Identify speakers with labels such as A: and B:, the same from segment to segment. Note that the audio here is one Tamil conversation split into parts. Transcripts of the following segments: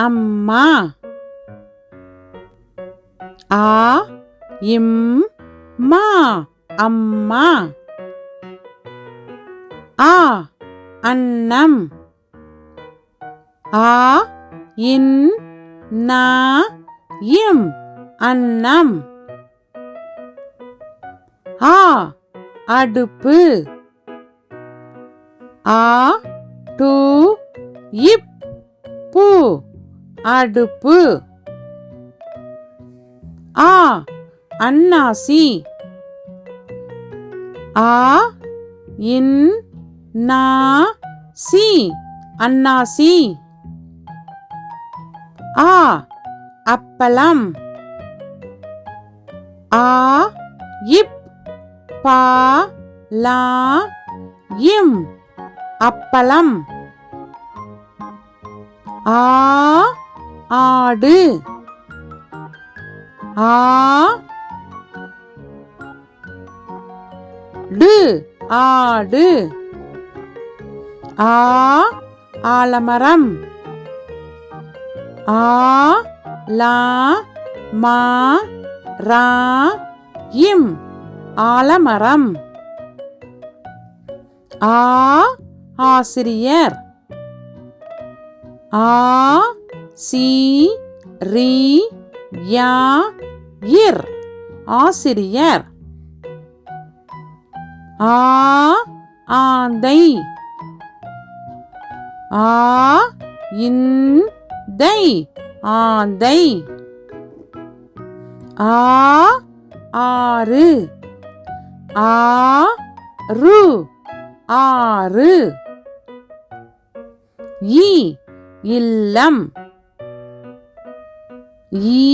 A: அம்மா. ஆ இம் மா அம்மா. ஆ அன்னம். ஆ இன் நா இம் அன்னம். ஆ அடுப்பு. ஆ டு இப் பு அடுப்பு. ஆ அன்னாசி. ஆ இன் நா சி அன்னாசி. ஆ அப்பளம். ஆ இப் பா லா இம் அப்பளம். ஆ ஆடு. ஆ டு ஆடு. ஆ ஆலமரம். ஆ லா மா ரா இம் ஆலமரம். ஆ ஆசிரியர். ஆ சி ரி யா இர் ஆசிரியர். ஆ ஆந்தை. ஆ இந்தை ஆந்தை. ஆ ஆறு. ஆ ரு ஆறு. இ இல்லம். இ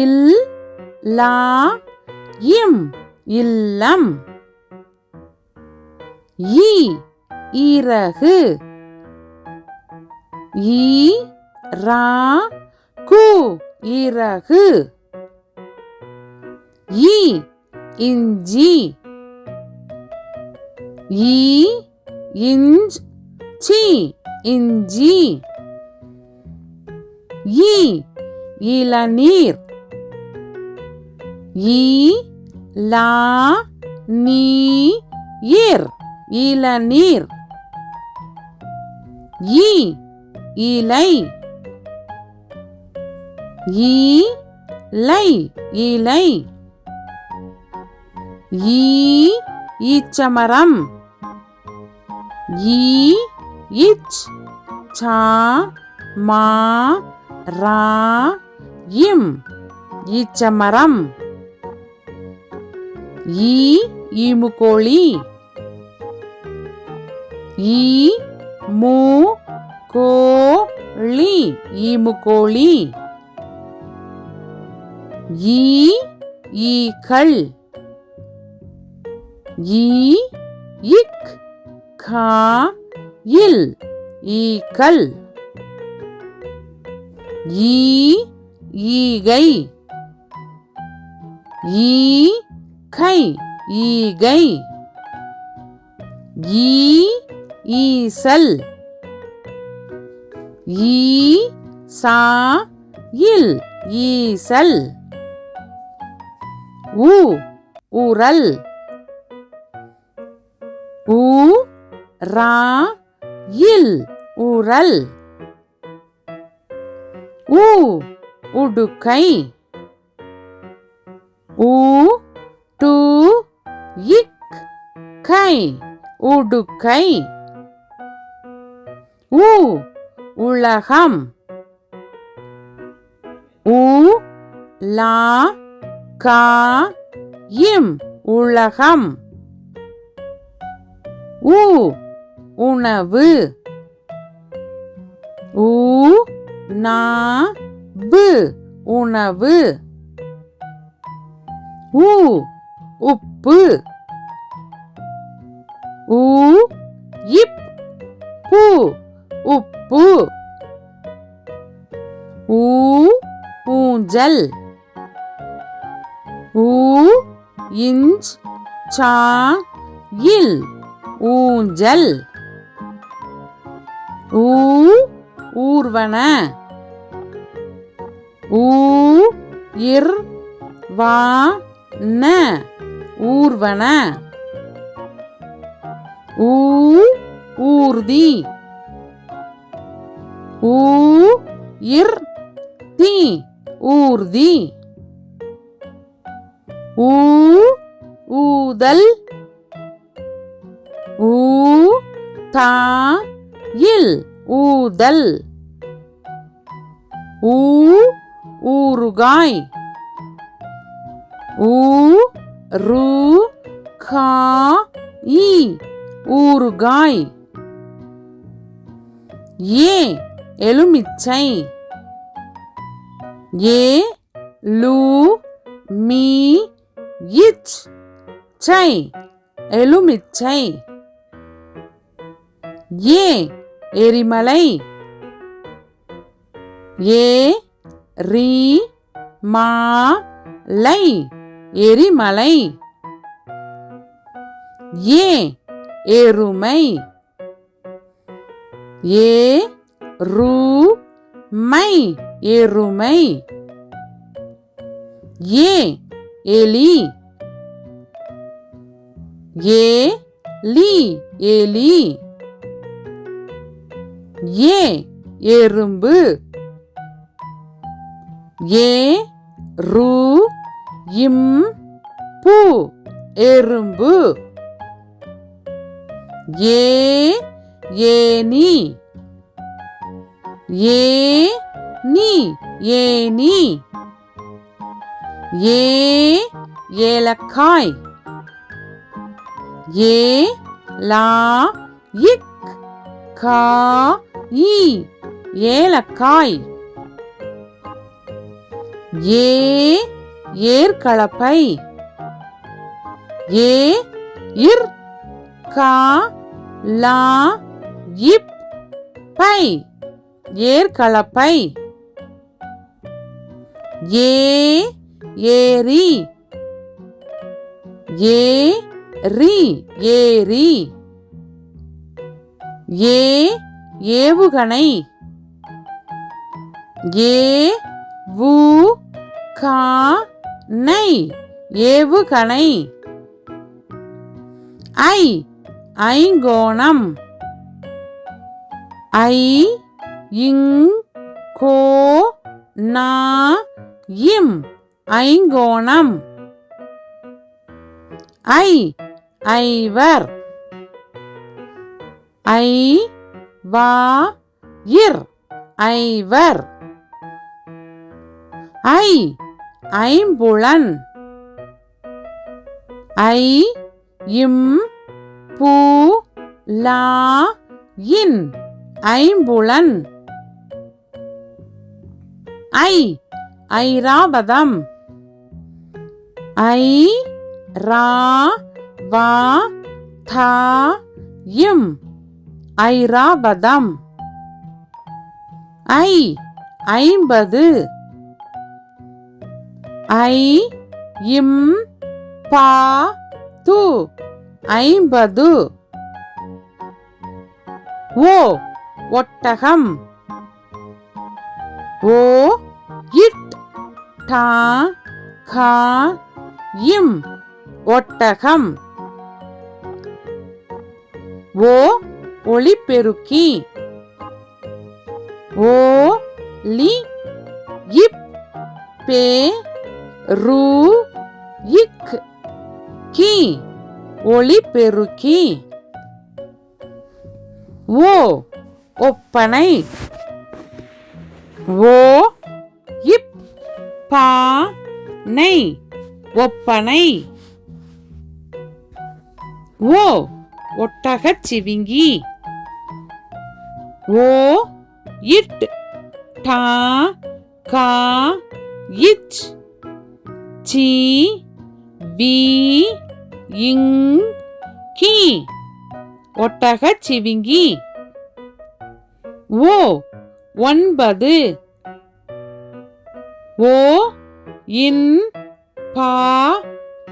A: இல் லா இம் இல்லம். இ இறகு. இ ரா கு இறகு. இ இஞ்சி. இ இஞ்ச் சி இஞ்சி. இ இளநீர். இ லா நீ இர் இளநீர். இ இலை. இ லை இலை. ஈ ஈச்சமரம். ஈ இச் சா மா ரா இம் ஈச்சமரம். ஈ ஈமுக்கோழி. ஈ மூ கோ ளி ஈமுக்கோழி. ஈ ஈக்கள். ஈ இக் கா இல் ஈக்கள். ஈ ஈகை. ஈ கை ஈகை. ஈ ஈசல். ஈ சா இல் ஈசல். உ உரல். உ ரா இல் உரல். உ உடுக்கை. உ டு இக் கை உடுக்கை. உ உலகம். உ லா கா இம் உலகம். உ உணவு. உ நா பு உணவு. உ உப்பு. உ இப் பு உப்பு. ஊ ஊஞ்சல். ஊ இஞ்ச் சா இல் ஊஞ்சல். ஊ ஊர்வன. ஊ இர் வா ந ஊர்வன. ஊ ஊர்தி. ஊ இர் தி ஊர்தி. ஊ ஊதல். ஊ தா இல் ஊதல். ஊ ஊறுகாய். ஊ ரு கா இ ஊறுகாய். ஏ எலுமிச்சை. ஏ லு மீ இச் சை எலுமிச்சை. ஏ எரிமலை. ஏ ரி மா லை எரிமலை. ஏ எருமை. ஏ ரு மை எருமை. ஏ எலி. ஏ லி எலி. ஏ எறும்பு. ஏ ரு இம் பு எறும்பு. ஏ ஏனி. ஏ நீ ஏனி. ஏ ஏலக்காய். ஏ லா இக் கா இ ஏலக்காய். ஏ ஏர்கலப்பை. ஏ இர் கா லா இப் பை ஏர்கலப்பை. ஏ ஏரி. ஏ ரி ஏரி. ஏ ஏவுகணை. ஏ வு கா நை ஏவுகணை. ஐ ஐங்கோணம். ஐ இங் கோ நா இம் ஐங்கோணம். ஐ ஐவர். ஐ வா இர் ஐவர். ஐ ஐம்புலன். ஐ இம் பு லா இன் ஐம்புலன். ஐ ஐராவதம். ஐ ரா வா தா இம் ஐராவதம். ஐ ஐம்பது. ஐ இம் பா து ஐம்பது. ஓ ஒட்டகம். ஓ இட் டா கா இம் ஒட்டகம். ஓ ஒளிபெருக்கி. ஓ லி இப் பே ரு இக் கி ஒளிபெருக்கி. ஓ ஒப்பனை. ஓ இப் பா நை ஒப்பனை. ஓ ஒட்டகச் சிவிங்கி. ஓ இட் டா கா இச் சி வி இங் கி ஒட்டகச் சிவிங்கி. ஓ ஒன்பது. ஓ இன் பா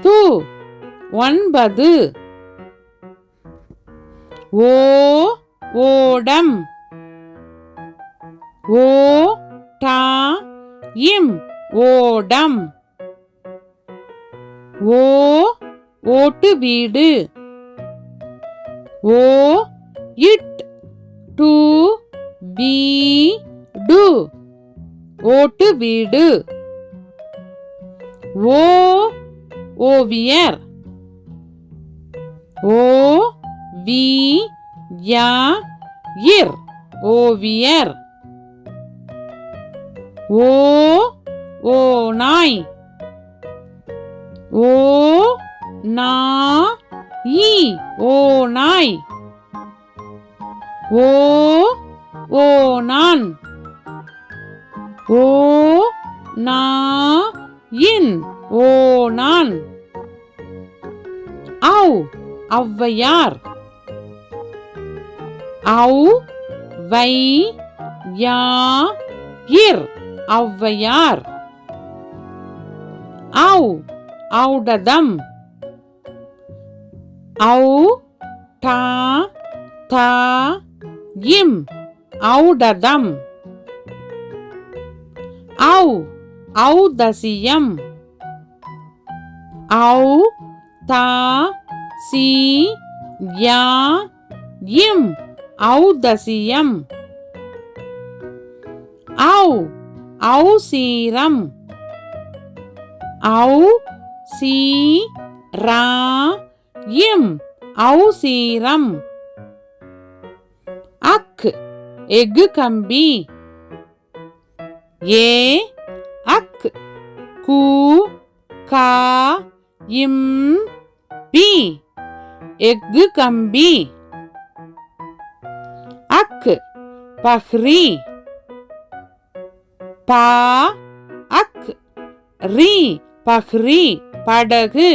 A: து ஒன்பது. ஓ ஓடம். ஓ டா இம் ஓடம். ஓ ஓட்டு வீடு. ஓ இட் டு வீடு ஓட்டு வீடு. ஓ ஓவியர். ஓ வி யா இர் ஓவியர். ஓ ஓ நாய். ஓ நா இ ஓ நாய். ஓ ஓ நான். ஓ நா இன் ஓ நான். ஔ ஔவையார். ஔ வை யா இர் ஔவையார். ஔ ஔடதம். ஔ டா தா இம் ஔடதம். ஔ ஔதசியம். ஔ தா சி யா இம் ஔதசியம். ஔ ஔசீரம். ஔ சி ரா இம் ஔசீரம். அக் எஃகு கம்பி. ஏ அக் கு கா இம் பி எஃகு கம்பி. அக் பஹ்ரி. பா அக் ரி பஹ்ரி படகு.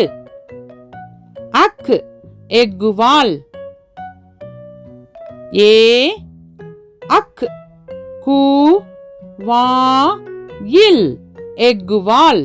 A: அக் எஃகுவால். ஏ அக் கு வா இல் எஃகுவால்.